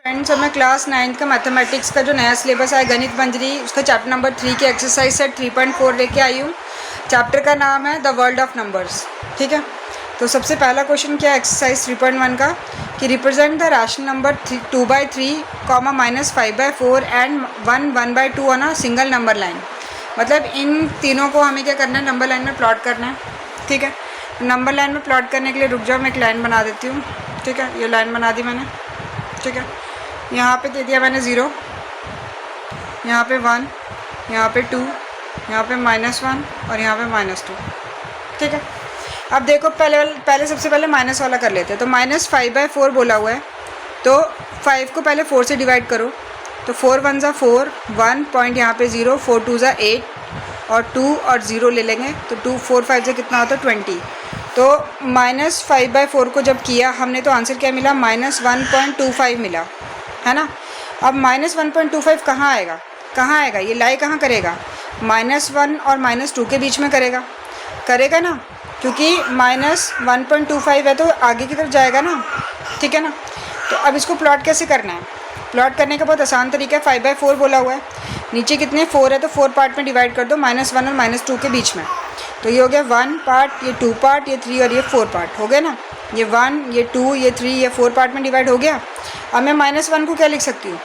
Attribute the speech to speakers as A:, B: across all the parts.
A: Friends, अब मैं class 9th का मैथमेटिक्स का जो नया सिलेबस है गणित मंजरी उसका चैप्टर नंबर 3 की एक्सरसाइज सेट 3.4 लेके आई हूँ। चैप्टर का नाम है द वर्ल्ड ऑफ नंबर्स। ठीक है, तो सबसे पहला क्वेश्चन क्या है एक्सरसाइज 3.1 का कि represent the rational number 2/3, -5/4 and 1/2 on a single number line. मतलब इन तीनों को हमें क्या करना है, नंबर लाइन में प्लॉट करना है। ठीक है, नंबर लाइन में प्लॉट करने के लिए रुक जाओ, मैं एक लाइन बना देती हूँ। ठीक है, ये लाइन बना दी मैंने। ठीक है, यहाँ पे दे दिया मैंने 0, यहाँ पे 1, यहाँ पे 2, यहाँ पे -1 और यहाँ पे -2। ठीक है, अब देखो पहले सबसे पहले माइनस वाला कर लेते हैं। तो -5/4 बोला हुआ है, तो 5 को पहले 4 से डिवाइड करो। तो 4 1 ज़ा 4, 1 पॉइंट यहाँ पे 0, 4 2 ज़ा 8 और 2 और 0 ले लेंगे। तो 2 4 5 से कितना होता है 20। तो -5/4 को जब किया हमने तो आंसर क्या मिला, -1.25 मिला, है ना। अब -1.25 कहाँ आएगा, ये लाई कहाँ करेगा, -1 और -2 के बीच में करेगा ना, क्योंकि -1.25 है तो आगे की तरफ जाएगा ना। ठीक है ना, तो अब इसको प्लॉट कैसे करना है, प्लॉट करने का बहुत आसान तरीका है। 5/4 बोला हुआ है, नीचे कितने 4 है तो 4 पार्ट में डिवाइड कर दो, -1 और -2 के बीच में। तो ये हो गया 1 पार्ट, ये 2 पार्ट, ये 3 और ये 4 पार्ट हो गया ना। ये 1, ये 2, ये 3, ये 4 पार्ट में डिवाइड हो गया। अब मैं -1 को क्या लिख सकती हूँ,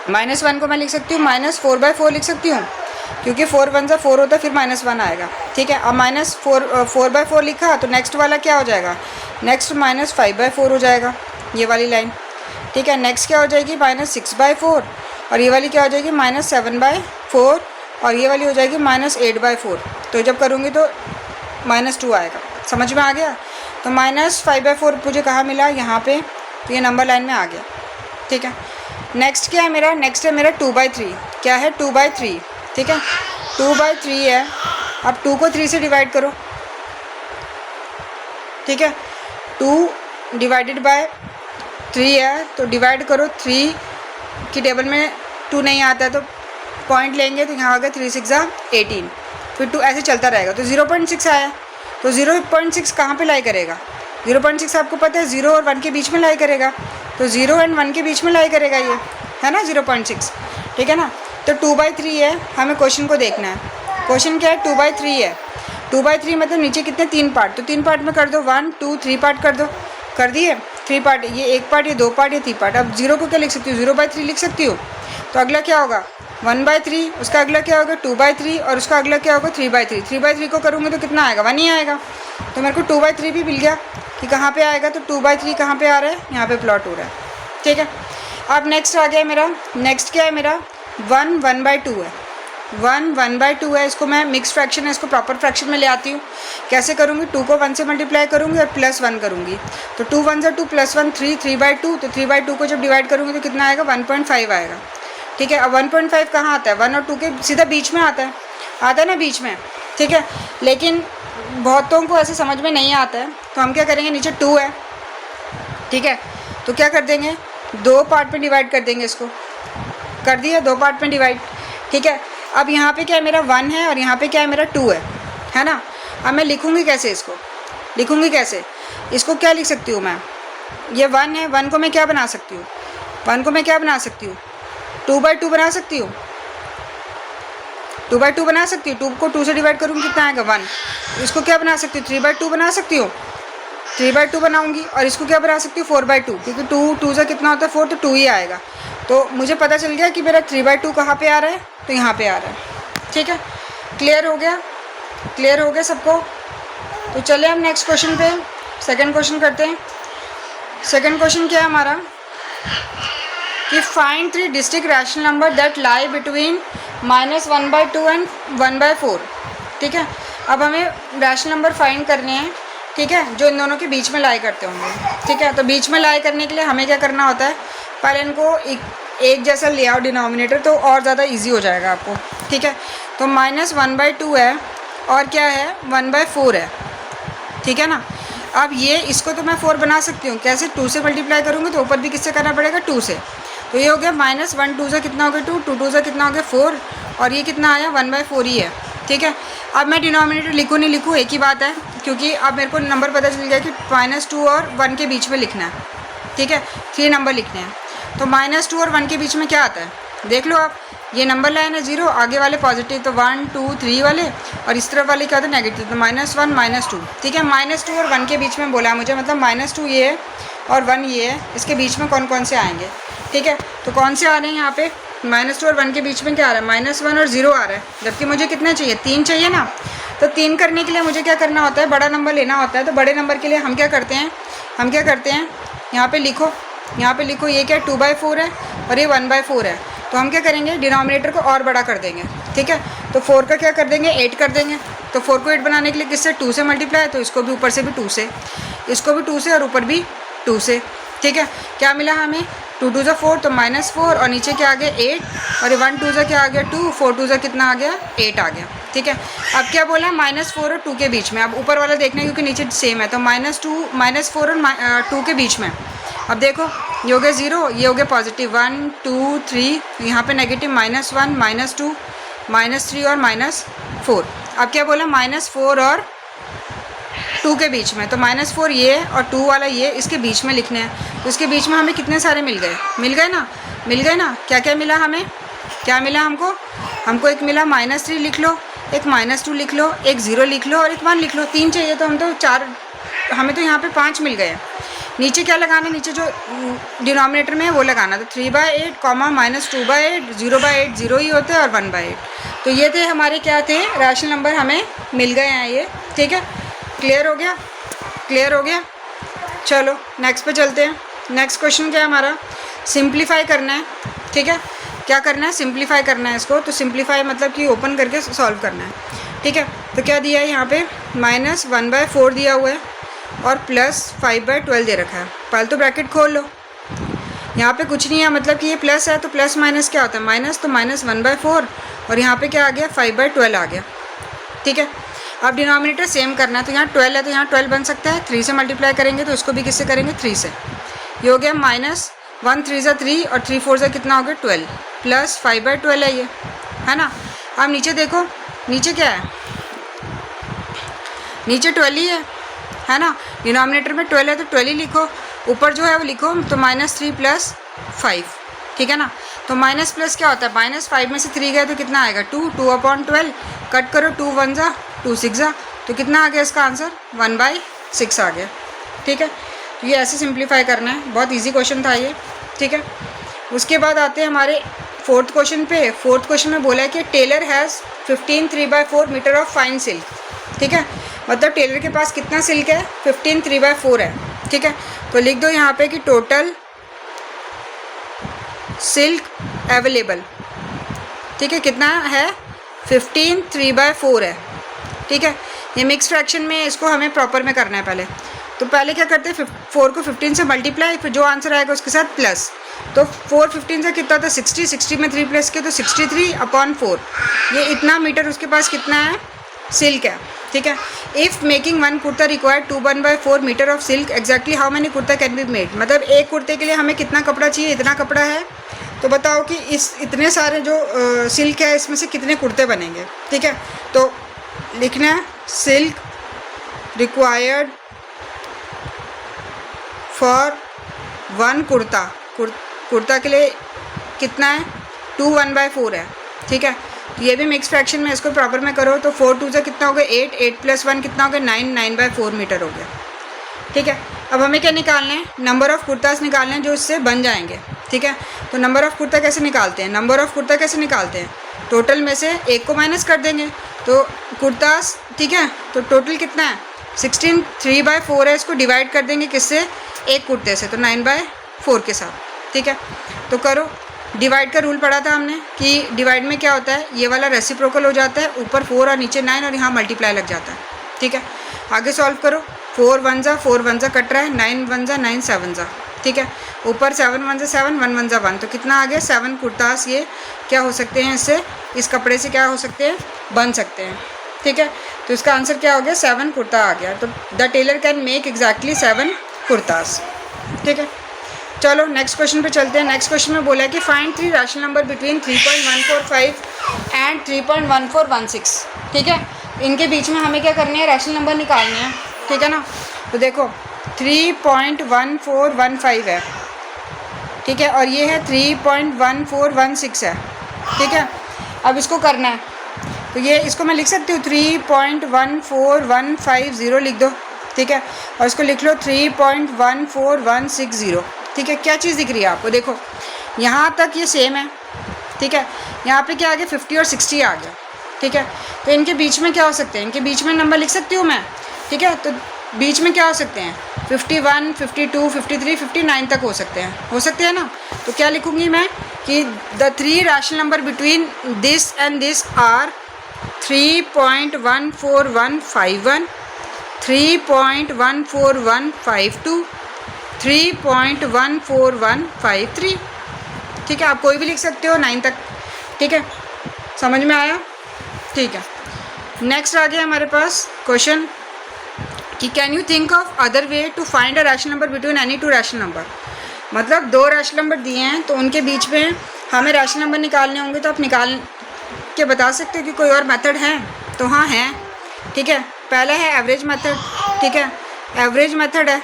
A: -1 को मैं लिख सकती हूँ -4/4 लिख सकती हूँ, क्योंकि 4 1 ज़ा 4 होता है, फिर -1 आएगा। ठीक है, अब -4/4 लिखा तो नेक्स्ट वाला क्या हो जाएगा, नेक्स्ट -5/4 हो जाएगा, ये वाली लाइन। ठीक है, नेक्स्ट क्या हो जाएगी -6/4 और ये वाली क्या हो जाएगी -7/4 और ये वाली हो जाएगी -8/4। तो जब करूँगी तो -2 आएगा। समझ में आ गया। तो -5/4 मुझे कहाँ मिला, यहाँ पे, तो ये नंबर लाइन में आ गया। ठीक है, नेक्स्ट क्या है मेरा, नेक्स्ट है मेरा 2/3। क्या है 2/3। ठीक है, 2/3 है। अब 2 को 3 से डिवाइड करो। ठीक है, 2 डिवाइडेड बाय 3 है तो डिवाइड करो, 3 की टेबल में 2 नहीं आता है तो पॉइंट लेंगे, तो यहाँ आ गया 3 6 ज़ा 18, फिर 2 ऐसे चलता रहेगा। तो 0.6 आया, तो 0.6 कहाँ पे लाई करेगा, 0.6 आपको पता है 0 और 1 के बीच में लाई करेगा। तो 0 एंड 1 के बीच में लाई करेगा, ये है ना 0.6। ठीक है ना, तो 2/3 है, हमें क्वेश्चन को देखना है। क्वेश्चन क्या है, 2/3 है। 2/3 मतलब नीचे कितने 3 पार्ट, तो 3 पार्ट में कर दो, 1 2 3 पार्ट कर दो, कर दिए 3 पार्ट, ये 1 पार्ट, ये 2 पार्ट, ये 3 पार्ट। अब 0 को क्या लिख सकती हूँ, 0/3 लिख सकती हूँ। तो अगला क्या होगा 1/3, उसका अगला क्या होगा 2/3 और उसका अगला क्या होगा 3/3। 3/3 को करूँगी तो कितना आएगा, 1 ही आएगा। तो मेरे को 2/3 भी मिल गया कि कहाँ पे आएगा। तो 2/3 कहाँ पे आ रहा है, यहाँ पे प्लॉट हो रहा है। ठीक है, अब नेक्स्ट आ गया मेरा, नेक्स्ट क्या है मेरा 1 1/2 है। 1 1/2 है, इसको मैं मिक्स फ्रैक्शन है, इसको प्रॉपर फ्रैक्शन में ले आती हूँ। कैसे करूँगी, 2 को 1 से मल्टीप्लाई करूँगी और +1 करूँगी। तो 2 1 ज़ा 2 +1 3, 3/2। तो 3/2 को जब डिवाइड करूँगी तो कितना आएगा 1.5 आएगा। ठीक है, अब 1.5 कहाँ आता है, 1 और 2 के सीधा बीच में आता है ना, बीच में। ठीक है, लेकिन बहुतों को ऐसे समझ में नहीं आता है, तो हम क्या करेंगे, नीचे 2 है। ठीक है, तो क्या कर देंगे, 2 पार्ट में डिवाइड कर देंगे, इसको कर दिया 2 पार्ट में डिवाइड। ठीक है, अब यहाँ पे क्या है मेरा 1 है और यहाँ पे क्या है मेरा 2 है ना। अब मैं लिखूँगी कैसे, इसको लिखूँगी कैसे, इसको क्या लिख सकती हूँ मैं, ये 1 है, 1 को मैं क्या बना सकती हूँ, 1 को मैं क्या बना सकती हूँ 2/2 बना सकती हूँ, 2/2 बना सकती हूँ। 2 को 2 से डिवाइड करूँगी कितना आएगा 1। इसको क्या बना सकती हूँ 3/2 बना सकती हूँ, 3/2 बनाऊँगी। और इसको क्या बना सकती हूँ 4/2, क्योंकि 2 से कितना होता है 4, तो 2 ही आएगा। तो मुझे पता चल गया कि मेरा 3/2 कहाँ पे आ रहा है, तो यहाँ पे आ रहा है। ठीक है, क्लियर हो गया, क्लियर हो गया सबको। तो चलिए हम नेक्स्ट क्वेश्चन पे, सेकंड क्वेश्चन करते हैं। सेकंड क्वेश्चन क्या है हमारा कि find 3 distinct rational number that lie between -1/2 and 1/4। ठीक है, अब हमें रैशनल नंबर फाइंड करने हैं। ठीक है, जो इन दोनों के बीच में लाई करते होंगे। ठीक है, तो बीच में लाई करने के लिए हमें क्या करना होता है, पहले इनको एक जैसा ले आओ डिनोमिनेटर, तो और ज़्यादा इजी हो जाएगा आपको। ठीक है, तो -1/2 है और क्या है 1/4 है। ठीक है ना, अब ये इसको तो मैं 4 बना सकती हूँ, कैसे 2 से मल्टीप्लाई करूँगी तो ऊपर भी किससे करना पड़ेगा 2 से। तो ये हो गया -1 2 से कितना हो गया 2, 2 2 से कितना हो गया 4 और ये कितना आया 1/4 ही है। ठीक है, अब मैं डिनोमिनेटर लिखूँ नहीं लिखूँ एक ही बात है, क्योंकि अब मेरे को नंबर पता चल गया कि -2 और 1 के बीच में लिखना है। ठीक है, 3 नंबर लिखने हैं। तो -2 और 1 के बीच में क्या आता है, देख लो आप, ये नंबर लाइन है 0, आगे वाले पॉजिटिव, तो 1 2 3 वाले, और इस तरफ वाले क्या होता है नेगेटिव, तो -1 -2, ठीक है। -2 और 1 के बीच में बोला है मुझे, मतलब -2 ये है और 1 ये है, इसके बीच में कौन कौन से आएंगे, ठीक है। तो कौन से आ रहे हैं यहाँ पे, -2 और 1 के बीच में क्या आ रहा है, -1 और 0 आ रहा है, जबकि मुझे कितने चाहिए, 3 चाहिए ना। तो 3 करने के लिए मुझे क्या करना होता है, बड़ा नंबर लेना होता है। तो बड़े नंबर के लिए हम क्या करते हैं, यहाँ पे लिखो, ये क्या 2/4 है और ये 1/4 है। तो हम क्या करेंगे, डिनोमिनेटर को और बड़ा कर देंगे, ठीक है। तो 4 का क्या कर देंगे, 8 कर देंगे। तो 4 को 8 बनाने के लिए किससे, 2 से मल्टीप्लाई, तो इसको भी ऊपर से भी 2 से, इसको भी 2 से और ऊपर भी 2 से, ठीक है। क्या मिला हमें, 2 2 4, तो -4, और नीचे क्या आ गया 8, और 1 2 क्या आ गया 2, 4 2 कितना आ गया 8 आ गया, ठीक है। अब क्या बोला, -4 और 2 के बीच में, अब ऊपर वाला देखना है क्योंकि नीचे सेम है, तो -4 और 2 के बीच में। अब देखो ये हो गया 0, ये हो गया पॉजिटिव, 1 2 3, यहाँ पे नेगेटिव -1 -2 -3 और -4। अब क्या बोला, -4 और 2 के बीच में, तो -4 ये और 2 वाला ये इसके बीच में लिखने हैं। तो इसके बीच में हमें कितने सारे मिल गए ना। क्या क्या मिला हमें, क्या मिला हमको एक मिला -3 लिख लो, एक -2 लिख लो, एक 0 लिख लो और एक 1 लिख लो। 3 चाहिए तो हमें तो यहाँ पे 5 मिल गए। नीचे क्या लगाना है, नीचे जो डिनोमिनेटर में है वो लगाना, तो 3/8 -2/8, 0/8 0 ही होते हैं और 1/8। तो ये थे हमारे क्या थे, रैशनल नंबर हमें मिल गए हैं ये, ठीक है। क्लियर हो गया। चलो नेक्स्ट पे चलते हैं। नेक्स्ट क्वेश्चन क्या है हमारा, सिंप्लीफाई करना है, ठीक है। क्या करना है, सिंप्लीफाई करना है इसको। तो सिंप्लीफाई मतलब कि ओपन करके सॉल्व करना है, ठीक है। तो क्या दिया है यहाँ पे, -1/4 दिया हुआ है और +5/12 दे रखा है। पहले तो ब्रैकेट खोल लो, यहाँ पे कुछ नहीं है, मतलब कि ये प्लस है तो प्लस माइनस क्या होता है, माइनस, तो -1/4 और यहाँ पे क्या आ गया 5/12 आ गया, ठीक है। अब डिनोमिनेटर सेम करना है, तो यहाँ 12 है तो यहाँ 12 बन सकता है, 3 से मल्टीप्लाई करेंगे तो इसको भी किससे करेंगे, 3 से। ये हो गया -1 3 3 और 3 4 कितना हो गया 12, प्लस 5/12 है ये, है ना। अब नीचे देखो, नीचे क्या है, नीचे 12 ही है ना। डिनोमिनेटर में 12 है तो 12 ही लिखो, ऊपर जो है वो लिखो, तो -3 + 5, ठीक है ना। तो माइनस प्लस क्या होता है, -5 में से 3 गए तो कितना आएगा 2, 2/12, कट करो, 2 1 जा 2 6 जा, तो कितना आ गया इसका आंसर 1/6 आ गया, ठीक है। तो ये ऐसे सिंप्लीफाई करना है, बहुत इजी क्वेश्चन था ये, ठीक है। उसके बाद आते हैं हमारे फोर्थ क्वेश्चन पे। फोर्थ क्वेश्चन में बोला है कि tailor has 15 3/4 metre of fine silk, ठीक है। मतलब टेलर के पास कितना सिल्क है, 15 3/4 है, ठीक है। तो लिख दो यहाँ पे कि टोटल सिल्क अवेलेबल, ठीक है, कितना है 15 3/4 है, ठीक है। ये मिक्स फ्रैक्शन में इसको हमें प्रॉपर में करना है पहले। तो पहले क्या करते हैं, 4 को 15 से मल्टीप्लाई, फिर जो आंसर आएगा उसके साथ प्लस। तो 4 15 से कितना था 60, 60 में 3 प्लस के तो 63/4, ये इतना मीटर उसके पास कितना है सिल्क है, ठीक है। If making 1 kurta required 2 1/4 metre of silk, exactly how many kurta can be made. मतलब एक कुर्ते के लिए हमें कितना कपड़ा चाहिए, इतना कपड़ा है, तो बताओ कि इस इतने सारे जो सिल्क है इसमें से कितने कुर्ते बनेंगे, ठीक है। तो लिखना है silk required for 1 kurta, kurta के लिए कितना है 2 1/4 है, ठीक है। ये भी मिक्स फ्रैक्शन में इसको प्रॉपर में करो, तो 4 2 से कितना हो गया 8, 8 + 1 कितना हो गया 9, 9/4 मीटर हो गया, ठीक है। अब हमें क्या निकालना है, नंबर ऑफ़ कुर्तास निकालने हैं जो इससे बन जाएंगे, ठीक है। तो नंबर ऑफ़ कुर्ता कैसे निकालते हैं, नंबर ऑफ़ कुर्ता कैसे निकालते हैं, टोटल में से एक को माइनस कर देंगे, तो कुर्तास, ठीक है। तो टोटल कितना है 16 3/4 है, इसको डिवाइड कर देंगे किससे, एक कुर्ते से, तो 9/4 के साथ, ठीक है। तो करो, डिवाइड का रूल पढ़ा था हमने कि डिवाइड में क्या होता है, ये वाला रेसिप्रोकल हो जाता है, ऊपर 4 और नीचे 9 और यहाँ मल्टीप्लाई लग जाता है, ठीक है। आगे सॉल्व करो, 4 1 जा 4 1 जा कट रहा है, 9 1 जा 9 7 जा, ठीक है। ऊपर 7 1 जा 7, 1 1 जा 1, तो कितना आ गया 7 कुर्तास ये क्या हो सकते हैं, इससे इस कपड़े से क्या हो सकते हैं, बन सकते हैं, ठीक है। तो इसका आंसर क्या हो गया 7 कुर्ता आ गया। तो the tailor can make exactly 7 kurtas, ठीक है। चलो नेक्स्ट क्वेश्चन पे चलते हैं। नेक्स्ट क्वेश्चन में बोला है कि find 3 rational number between 3.145 and 3.1416, ठीक है। इनके बीच में हमें क्या करनी है, रैशनल नंबर निकालने हैं, ठीक है ना। तो देखो 3.1415 है, ठीक है, और ये है 3.1416 है, ठीक है। अब इसको करना है तो ये इसको मैं लिख सकती हूँ 3.14150 लिख दो, ठीक है, और इसको लिख लो 3.14160, ठीक है। क्या चीज़ दिख रही है आपको? देखो यहाँ तक ये सेम है, ठीक है, यहाँ पे क्या आ गया 50 और 60 आ गया, ठीक है। तो इनके बीच में क्या हो सकते हैं? इनके बीच में नंबर लिख सकती हूँ मैं, ठीक है। तो बीच में क्या हो सकते हैं? 51, 52, 53, 59 तक हो सकते हैं ना। तो क्या लिखूँगी मैं कि the 3 rational number between this and this are 3.14151, 3.14152, 3.14153, ठीक है। आप कोई भी लिख सकते हो 9 तक, ठीक है। समझ में आया? ठीक है। नेक्स्ट आ गया हमारे पास क्वेश्चन कि can you think of other way to find a rational number between any two rational number. मतलब 2 रैशनल नंबर दिए हैं तो उनके बीच में हमें रैशनल नंबर निकालने होंगे, तो आप निकाल के बता सकते हो कि कोई और मेथड है? तो हाँ है, ठीक है। पहला है एवरेज मेथड, ठीक है। एवरेज मेथड है,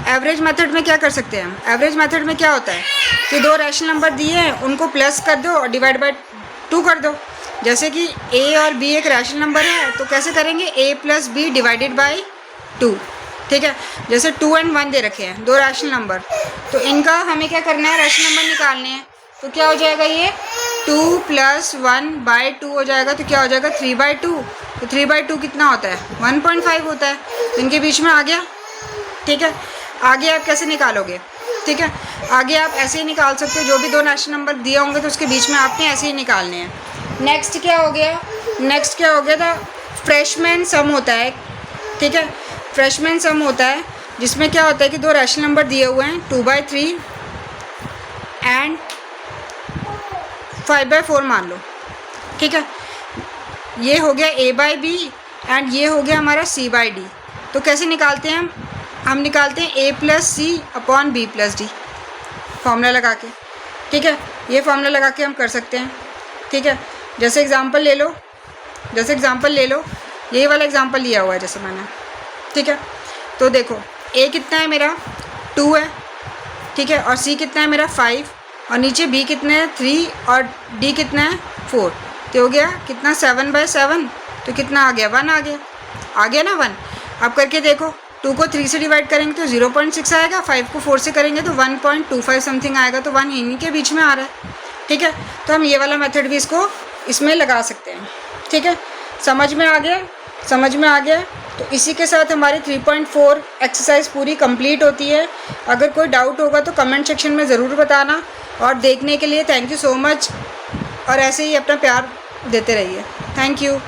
A: एवरेज मेथड में क्या कर सकते हैं हम? एवरेज मेथड में क्या होता है कि 2 रैशनल नंबर दिए हैं, उनको प्लस कर दो और डिवाइड बाय 2 कर दो। जैसे कि a और b एक रैशनल नंबर है तो कैसे करेंगे? a + b डिवाइडेड बाय 2, ठीक है। जैसे 2 और 1 दे रखे हैं 2 रैशनल नंबर, तो इनका हमें क्या करना है? रैशनल नंबर निकालने हैं। तो क्या हो जाएगा? ये 2 + 1/2 हो जाएगा, तो क्या हो जाएगा? 3/2। तो 3/2 कितना होता है? 1.5 होता है। तो इनके बीच में आ गया, ठीक है। आगे आप कैसे निकालोगे? ठीक है, आगे आप ऐसे ही निकाल सकते हो, जो भी 2 रैशनल नंबर दिए होंगे तो उसके बीच में आपने ऐसे ही निकालने हैं। नेक्स्ट क्या हो गया? नेक्स्ट क्या हो गया था? फ्रेशमैन सम होता है, ठीक है। फ्रेशमैन सम होता है जिसमें क्या होता है कि 2 रैशनल नंबर दिए हुए हैं 2/3 एंड 5/4 मान लो, ठीक है। ये हो गया a/b एंड ये हो गया हमारा c/d। तो कैसे निकालते हैं हम निकालते हैं a + c/b + d, फॉर्मूला लगा के, ठीक है। ये फॉर्मूला लगा के हम कर सकते हैं, ठीक है। जैसे एग्जांपल ले लो, यही वाला एग्जांपल लिया हुआ है जैसे मैंने, ठीक है। तो देखो a कितना है मेरा? 2 है, ठीक है, और c कितना है मेरा? 5, और नीचे b कितना है? 3, और d कितना है? 4। तो हो गया कितना? 7/7। तो कितना आ गया? 1 आ गया ना 1। अब करके देखो, 2 को 3 से डिवाइड करेंगे तो 0.6 आएगा, 5 को 4 से करेंगे तो 1.25 समथिंग आएगा, तो 1 इन्हीं के बीच में आ रहा है, ठीक है। तो हम ये वाला मेथड भी इसमें लगा सकते हैं, ठीक है। समझ में आ गया? तो इसी के साथ हमारी 3.4 एक्सरसाइज पूरी कंप्लीट होती है। अगर कोई डाउट होगा तो कमेंट सेक्शन में ज़रूर बताना, और देखने के लिए थैंक यू सो मच, और ऐसे ही अपना प्यार देते रहिए। Thank you.